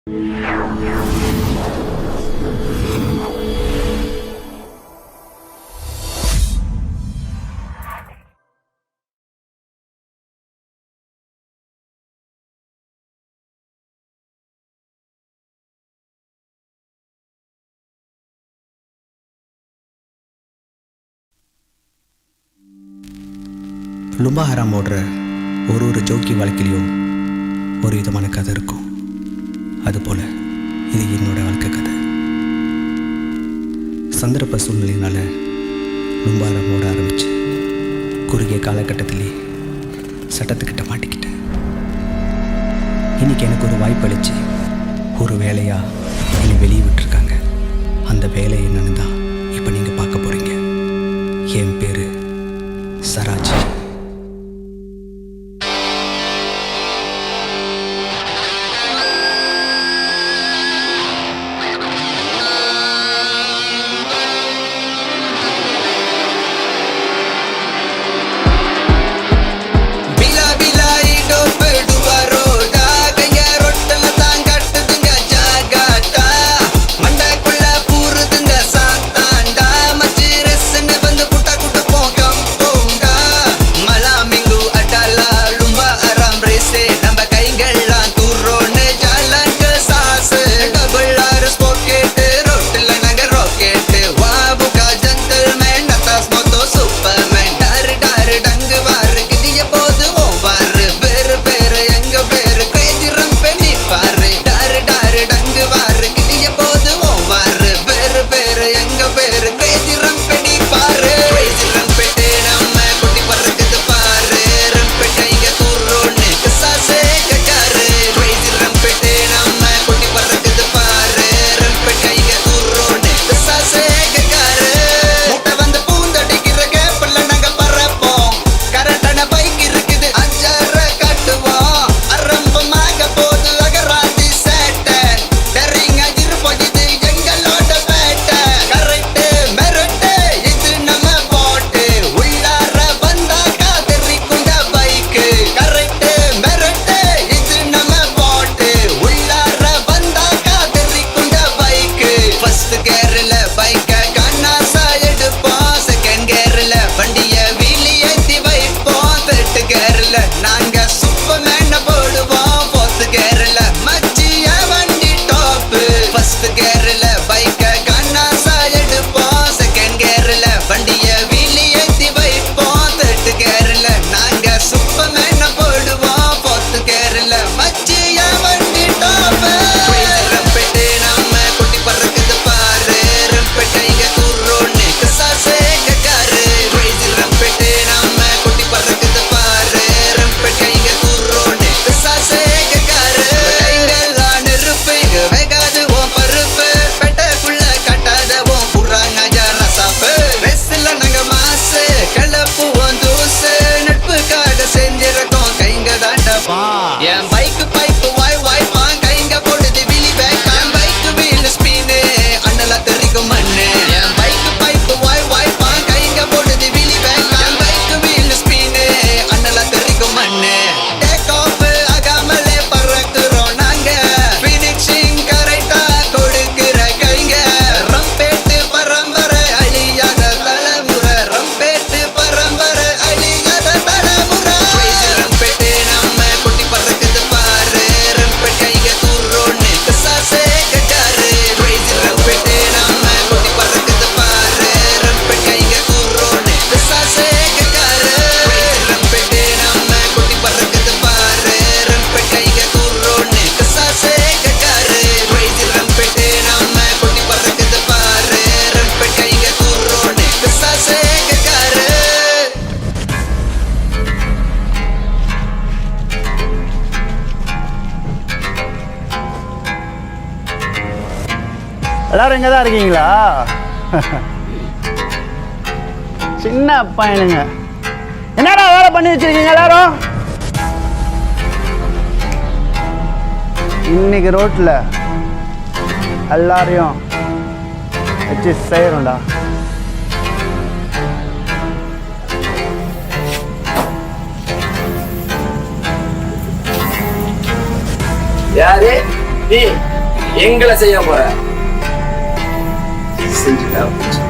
லும்பா ஹராம் ஓடுற ஒரு ஜோக்கி வாழ்க்கையிலையும் ஒரு விதமான கதை இருக்கும். அதுபோல் இது என்னோட வாழ்க்கை கதை. சந்தர்ப்ப சூழ்நிலையினால லும்பா ஹராம் ஓட ஆரம்பிச்சு குறுகிய காலகட்டத்திலே சட்டத்துக்கிட்ட மாட்டிக்கிட்டேன். இன்றைக்கி எனக்கு ஒரு வாய்ப்பு அளித்து ஒரு வேலையாக என்னை வெளியே விட்டுருக்காங்க. அந்த வேலை என்னன்னு தான் இப்போ நீங்கள் பார்க்க போகிறீங்க. என் பேர் சராஜ். என் பைக்கு பைப்பு வாய் வாய்ப்பான் கைங்க போடுது விழி பேக்கான் பைக்கு வீல் ஸ்பீனு அண்ணலா தெரிக்கும் மண்ணு என் பைக்கு பைப்பு வாய் வாய்ப்பான் கைங்க போடுது விழி பேக்கான் பைக்கு வீல் ஸ்பீனு அண்ணலா தெரிக்கும் மண்ணு டேக் ஆஃப் ஆகாமலே பறக்குறோம் நாங்க ஃபினிஷிங் கரெக்டா கொடுக்கிற கைங்க ரம்பேட்டு பரம்பரை அழியாத தலைமுறை ரம்பேட்டு பரம்பரை அழியாத தலைமுறை ரம்பேட்டு நம்ம குட்டி பறக்குது பாரு ரம்பேட் கைங்க தூரோன்னு கசாசே கட்டாரு ரம்பேட்டு நம்ம குட்டி பறக்குது பாரு ரம்பேட் கைங்க தூரோன்னு கசாசே கட்டாரு ரம்பேட்டு நம்ம குட்டி பறக்குது பாரு ரம்பேட் கைங்க தூரோன்னு கசாசே கட்டாரு ரம்பேட்டு நம்ம குட்டி பறக்குது பாரு ரம்பேட் கைங்க தூரோன்னு கசாசே கட்டாரு. எல்லாரும் இங்கே தான் இருக்கீங்களா? சின்ன பையனுங்க என்னடா வேலை பண்ணி வச்சிருக்கீங்க எல்லாரும்? இன்னைக்கு ரோட்டில் எல்லாரையும் வச்சு செய்யணும்டா. யாரு நீ? எங்களை செய்ய போற செஞ்சுட்டா போச்சு.